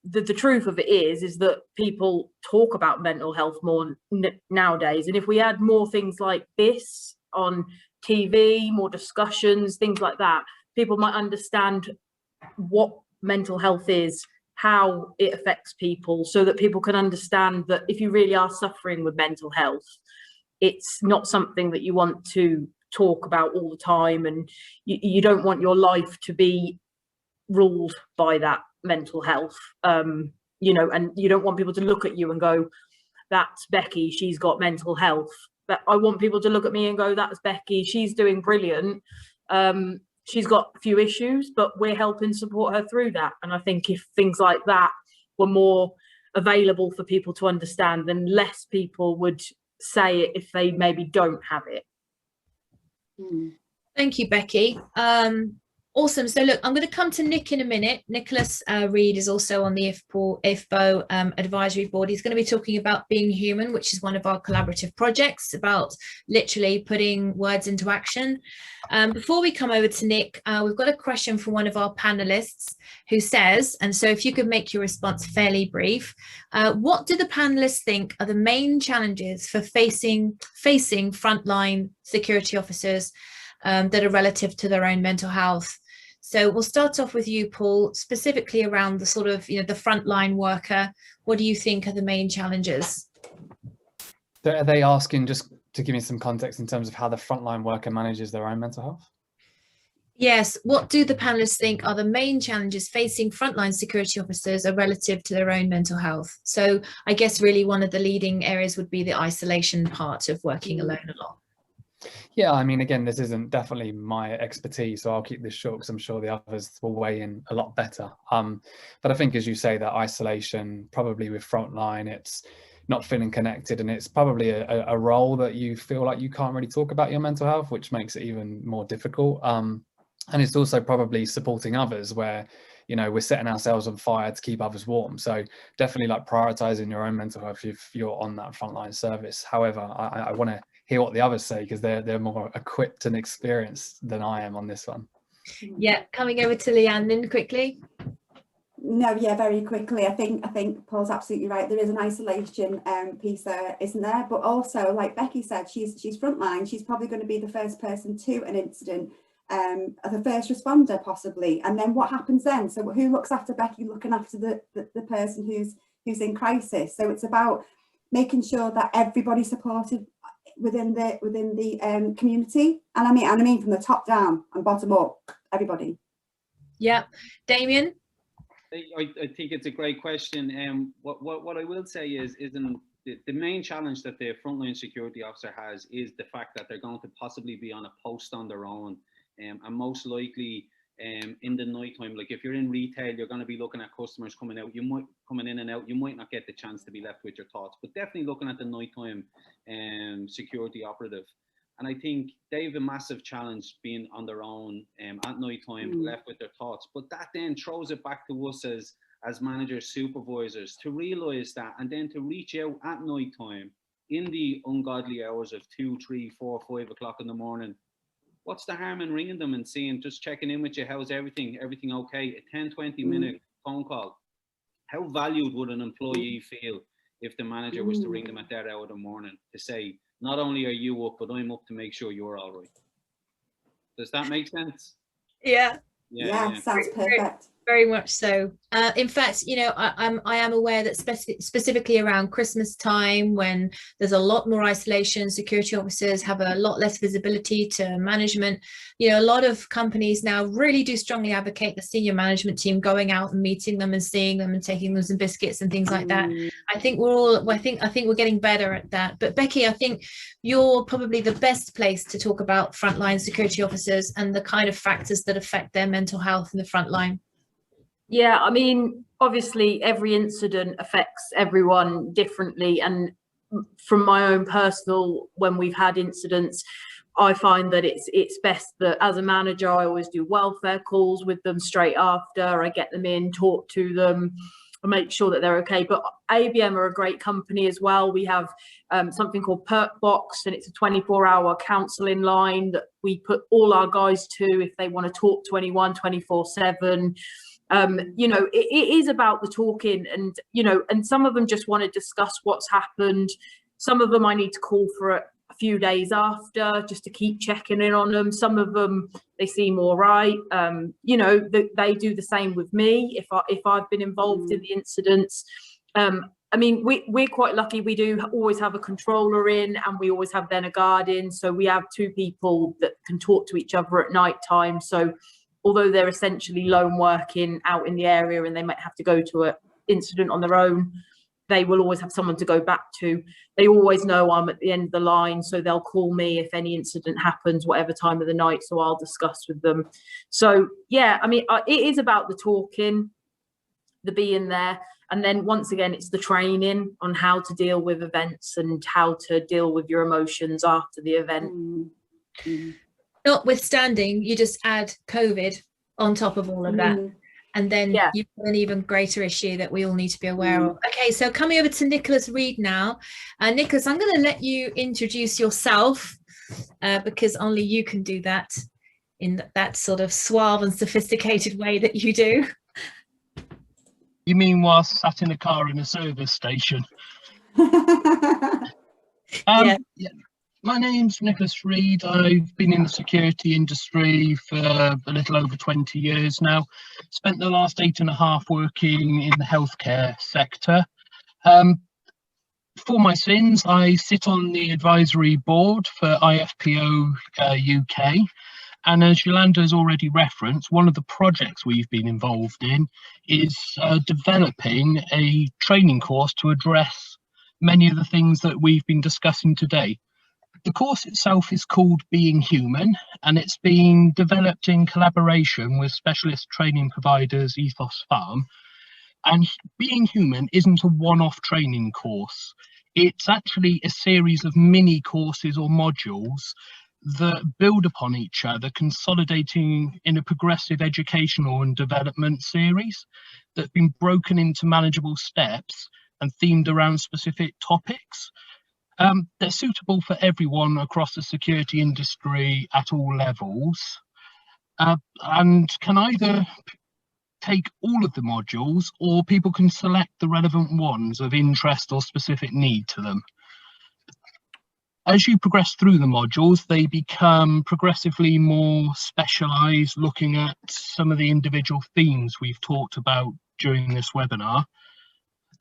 [SPEAKER 5] the truth of it is that people talk about mental health more nowadays. And if we had more things like this on TV, more discussions, things like that, people might understand what mental health is, how it affects people, so that people can understand that if you really are suffering with mental health, it's not something that you want to talk about all the time, and you don't want your life to be ruled by that mental health, you know, and you don't want people to look at you and go, that's Becky, she's got mental health. But I want people to look at me and go, that's Becky, she's doing brilliant. She's got a few issues, but we're helping support her through that. And I think if things like that were more available for people to understand, then less people would say it if they maybe don't have it.
[SPEAKER 1] Thank you, Becky. Awesome. So look, I'm going to come to Nick in a minute. Nicholas Reed is also on the IFPO advisory board. He's going to be talking about being human, which is one of our collaborative projects, about literally putting words into action. Before we come over to Nick, we've got a question from one of our panelists who says, and so if you could make your response fairly brief, what do the panelists think are the main challenges for facing frontline security officers that are relative to their own mental health? So we'll start off with you, Paul, specifically around the sort of, the frontline worker. What do you think are the main challenges?
[SPEAKER 3] Are they asking, just to give me some context in terms of how the frontline worker manages their own mental health?
[SPEAKER 1] Yes. What do the panelists think are the main challenges facing frontline security officers are relative to their own mental health? So I guess really one of the leading areas would be the isolation part of working alone a lot.
[SPEAKER 3] Yeah, I mean, again, this isn't definitely my expertise, so I'll keep this short because I'm sure the others will weigh in a lot better. But I think, as you say, that isolation, probably with frontline, it's not feeling connected, and it's probably a role that you feel like you can't really talk about your mental health, which makes it even more difficult. And it's also probably supporting others where, we're setting ourselves on fire to keep others warm. So definitely like prioritizing your own mental health if you're on that frontline service. However, I want to hear what the others say because they're more equipped and experienced than I am on this one.
[SPEAKER 1] Yeah, coming over to Leanne then quickly.
[SPEAKER 2] No, yeah, very quickly. I think Paul's absolutely right. There is an isolation piece there, isn't there? But also, like Becky said, she's frontline. She's probably going to be the first person to an incident, the first responder possibly. And then what happens then? So who looks after Becky? Looking after the person who's in crisis. So it's about making sure that everybody's supported within the community, and I mean from the top down and bottom up, everybody. Yeah,
[SPEAKER 1] Damien.
[SPEAKER 4] I think it's a great question. What I will say is the main challenge that the frontline security officer has is the fact that they're going to possibly be on a post on their own, and most likely in the night time. Like if you're in retail, you're going to be looking at customers coming in and out. You might not get the chance to be left with your thoughts, but definitely looking at the nighttime security operative. And I think they have a massive challenge being on their own at night time, left with their thoughts. But that then throws it back to us as managers, supervisors, to realise that, and then to reach out at night time in the ungodly hours of 2, 3, 4, 5 o'clock in the morning. What's the harm in ringing them and seeing, just checking in with you, how's everything okay? A 10-20 minute phone call. How valued would an employee feel if the manager was to ring them at that hour of the morning to say, not only are you up, but I'm up to make sure you're all right? Does that make sense?
[SPEAKER 1] Yeah.
[SPEAKER 2] Yeah, sounds perfect.
[SPEAKER 1] Very much so. In fact, I am aware that specifically around Christmas time, when there's a lot more isolation, security officers have a lot less visibility to management. A lot of companies now really do strongly advocate the senior management team going out and meeting them and seeing them and taking them some biscuits and things like that. I think we're getting better at that. But Becky, I think you're probably the best place to talk about frontline security officers and the kind of factors that affect their mental health in the front line.
[SPEAKER 5] Yeah, I mean, obviously every incident affects everyone differently. And from my own personal, when we've had incidents, I find that it's best that as a manager, I always do welfare calls with them straight after. I get them in, talk to them, make sure that they're okay. But ABM are a great company as well. We have something called Perk Box, and it's a 24-hour counselling line that we put all our guys to if they want to talk to anyone 24/7. You know, it is about the talking, and, you know, and some of them just want to discuss what's happened. Some of them I need to call for a few days after just to keep checking in on them. Some of them, they seem all right. You know, they do the same with me if I've been involved in the incidents. I mean, we're quite lucky. We do always have a controller in, and we always have then a guard in. So we have two people that can talk to each other at night time. So although they're essentially lone working out in the area and they might have to go to an incident on their own, they will always have someone to go back to. They always know I'm at the end of the line, so they'll call me if any incident happens, whatever time of the night, so I'll discuss with them. So yeah, I mean, it is about the talking, the being there, and then once again, it's the training on how to deal with events and how to deal with your emotions after the event.
[SPEAKER 1] Notwithstanding, you just add COVID on top of all of that. And then you've got an even greater issue that we all need to be aware of. Okay, so coming over to Nicholas Reed now. Nicholas, I'm going to let you introduce yourself because only you can do that in that sort of suave and sophisticated way that you do.
[SPEAKER 6] You mean whilst sat in a car in a service station?
[SPEAKER 1] Yeah.
[SPEAKER 6] My name's Nicholas Reed. I've been in the security industry for a little over 20 years now. Spent the last 8.5 working in the healthcare sector. For my sins, I sit on the advisory board for IFPO UK. And as Yolanda has already referenced, one of the projects we've been involved in is developing a training course to address many of the things that we've been discussing today. The course itself is called Being Human, and it's been developed in collaboration with specialist training providers Ethos Farm. And Being Human isn't a one-off training course. It's actually a series of mini courses or modules that build upon each other, consolidating in a progressive educational and development series that have been broken into manageable steps and themed around specific topics. They're suitable for everyone across the security industry at all levels, and can either take all of the modules, or people can select the relevant ones of interest or specific need to them. As you progress through the modules, they become progressively more specialised, looking at some of the individual themes we've talked about during this webinar.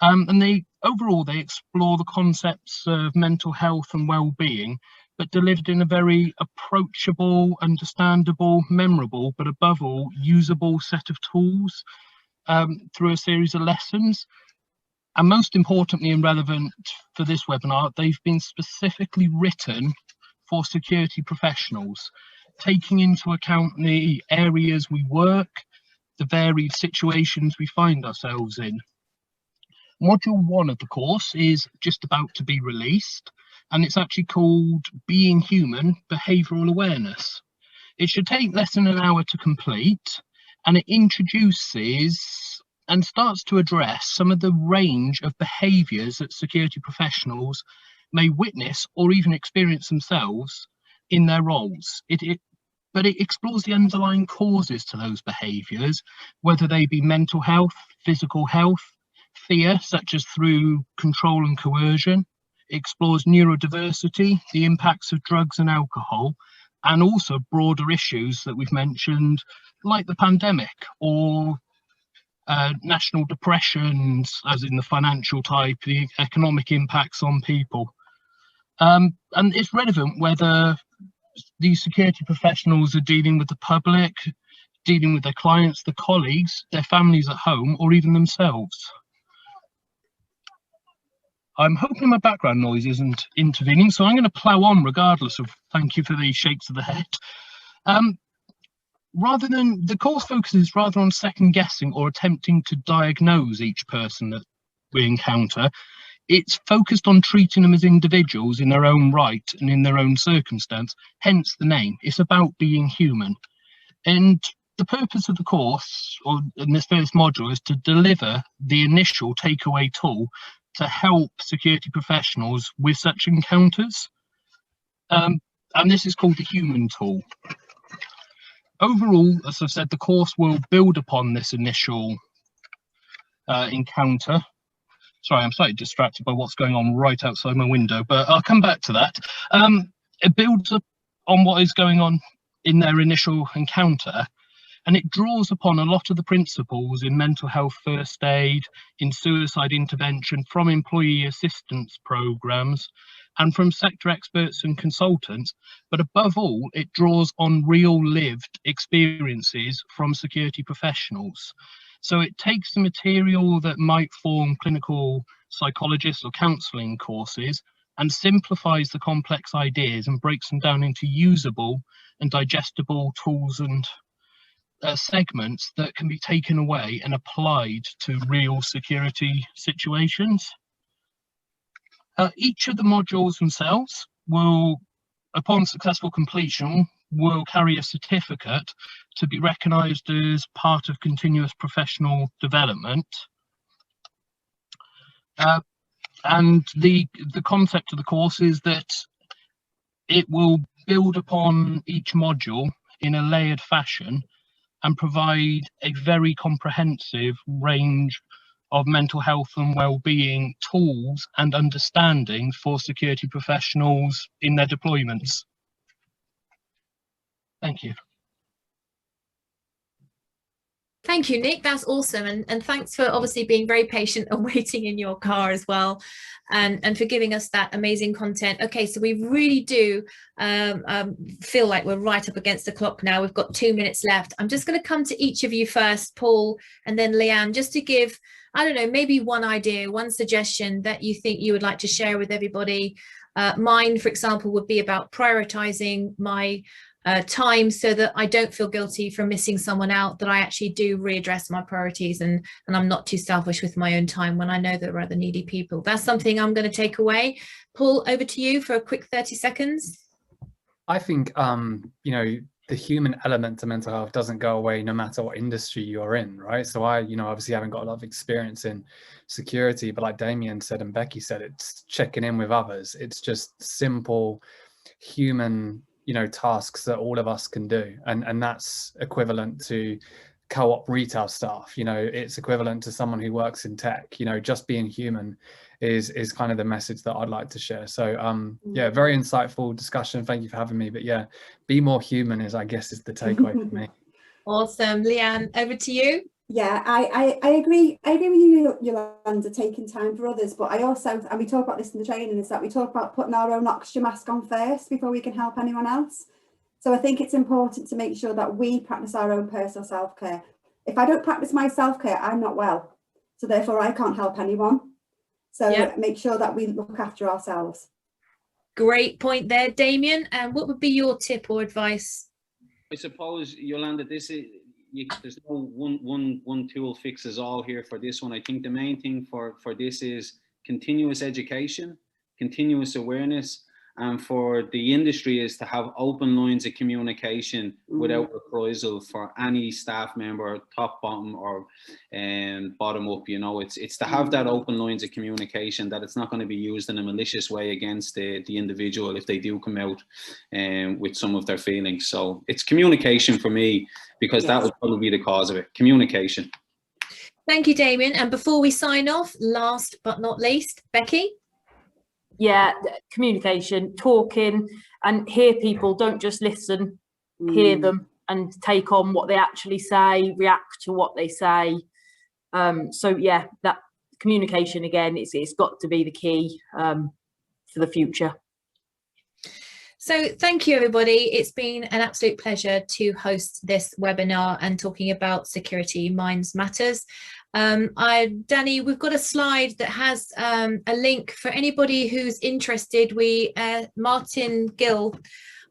[SPEAKER 6] And they explore the concepts of mental health and well-being, but delivered in a very approachable, understandable, memorable, but above all, usable set of tools through a series of lessons. And most importantly and relevant for this webinar, they've been specifically written for security professionals, taking into account the areas we work, the varied situations we find ourselves in. Module 1 of the course is just about to be released, and it's actually called Being Human, Behavioural Awareness. It should take less than an hour to complete, and it introduces and starts to address some of the range of behaviours that security professionals may witness or even experience themselves in their roles. But it explores the underlying causes to those behaviours, whether they be mental health, physical health, fear, such as through control and coercion. It explores neurodiversity, the impacts of drugs and alcohol, and also broader issues that we've mentioned, like the pandemic or national depressions, as in the financial type, the economic impacts on people. And it's relevant whether these security professionals are dealing with the public, dealing with their clients, their colleagues, their families at home, or even themselves. I'm hoping my background noise isn't intervening, so I'm going to plough on regardless of, thank you for the shakes of the head. Rather than, the course focuses rather on second guessing or attempting to diagnose each person that we encounter. It's focused on treating them as individuals in their own right and in their own circumstance, hence the name. It's about being human. And the purpose of the course, or in this first module, is to deliver the initial takeaway tool to help security professionals with such encounters. And this is called the human tool. Overall, as I've said, the course will build upon this initial encounter. Sorry, I'm slightly distracted by what's going on right outside my window, but I'll come back to that. It builds up on what is going on in their initial encounter, and it draws upon a lot of the principles in mental health first aid, in suicide intervention, from employee assistance programs, and from sector experts and consultants. But above all, it draws on real lived experiences from security professionals. So it takes the material that might form clinical psychologist or counselling courses and simplifies the complex ideas and breaks them down into usable and digestible tools and segments that can be taken away and applied to real security situations. Each of the modules themselves will, upon successful completion, will carry a certificate to be recognised as part of continuous professional development. And the concept of the course is that it will build upon each module in a layered fashion and provide a very comprehensive range of mental health and well-being tools and understanding for security professionals in their deployments. Thank you.
[SPEAKER 1] Thank you, Nick. That's awesome. And thanks for obviously being very patient and waiting in your car as well, and for giving us that amazing content. Okay, so we really do feel like we're right up against the clock now. We've got 2 minutes left. I'm just going to come to each of you first, Paul, and then Leanne, just to give, I don't know, maybe one idea, one suggestion that you think you would like to share with everybody. Mine, for example, would be about prioritizing my time so that I don't feel guilty for missing someone out, that I actually do readdress my priorities and I'm not too selfish with my own time when I know there are other needy people. That's something I'm going to take away. Paul, over to you for a quick 30 seconds.
[SPEAKER 3] I think, you know, the human element to mental health doesn't go away no matter what industry you're in, right? So I, you know, obviously haven't got a lot of experience in security, but like Damien said and Becky said, it's checking in with others. It's just simple human, you know, tasks that all of us can do, and that's equivalent to co-op retail staff. You know, it's equivalent to someone who works in tech. You know, just being human is kind of the message that I'd like to share. So yeah, very insightful discussion. Thank you for having me. But yeah, be more human is, I guess, is the takeaway for me.
[SPEAKER 1] Awesome. Leanne, over to you.
[SPEAKER 2] Yeah, I agree with you, Yolanda, taking time for others, but I also, and we talk about this in the training, is that we talk about putting our own oxygen mask on first before we can help anyone else. So I think it's important to make sure that we practice our own personal self-care. If I don't practice my self-care, I'm not well. So therefore I can't help anyone. So make sure that we look after ourselves.
[SPEAKER 1] Great point there, Damien. And what would be your tip or advice?
[SPEAKER 4] I suppose, Yolanda, this is, there's no one tool fixes all here for this one. I think the main thing for this is continuous education, continuous awareness, and for the industry is to have open lines of communication without reprisal for any staff member, top, bottom, or bottom up. You know, it's to have that open lines of communication, that it's not going to be used in a malicious way against the individual if they do come out with some of their feelings. So it's communication for me, because that would probably be the cause of it. Communication.
[SPEAKER 1] Thank you, Damien. And before we sign off, last but not least, Becky.
[SPEAKER 5] Yeah, communication, talking, and hear people. Don't just listen, hear them and take on what they actually say, react to what they say. So yeah, that communication, again, it's got to be the key for the future.
[SPEAKER 1] So thank you, everybody. It's been an absolute pleasure to host this webinar and talking about Security Minds Matters. Danny, we've got a slide that has a link for anybody who's interested. Martin Gill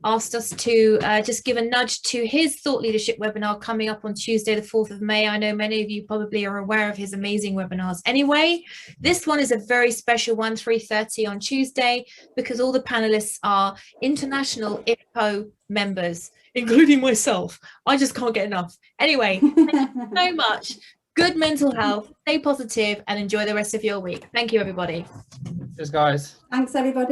[SPEAKER 1] asked us to just give a nudge to his thought leadership webinar coming up on Tuesday, the 4th of May. I know many of you probably are aware of his amazing webinars. Anyway, this one is a very special one, 3:30 on Tuesday, because all the panelists are international IFPO members including myself. I just can't get enough. Anyway, thank you so much. Good mental health, stay positive, and enjoy the rest of your week. Thank you, everybody.
[SPEAKER 3] Cheers, guys.
[SPEAKER 2] Thanks, everybody.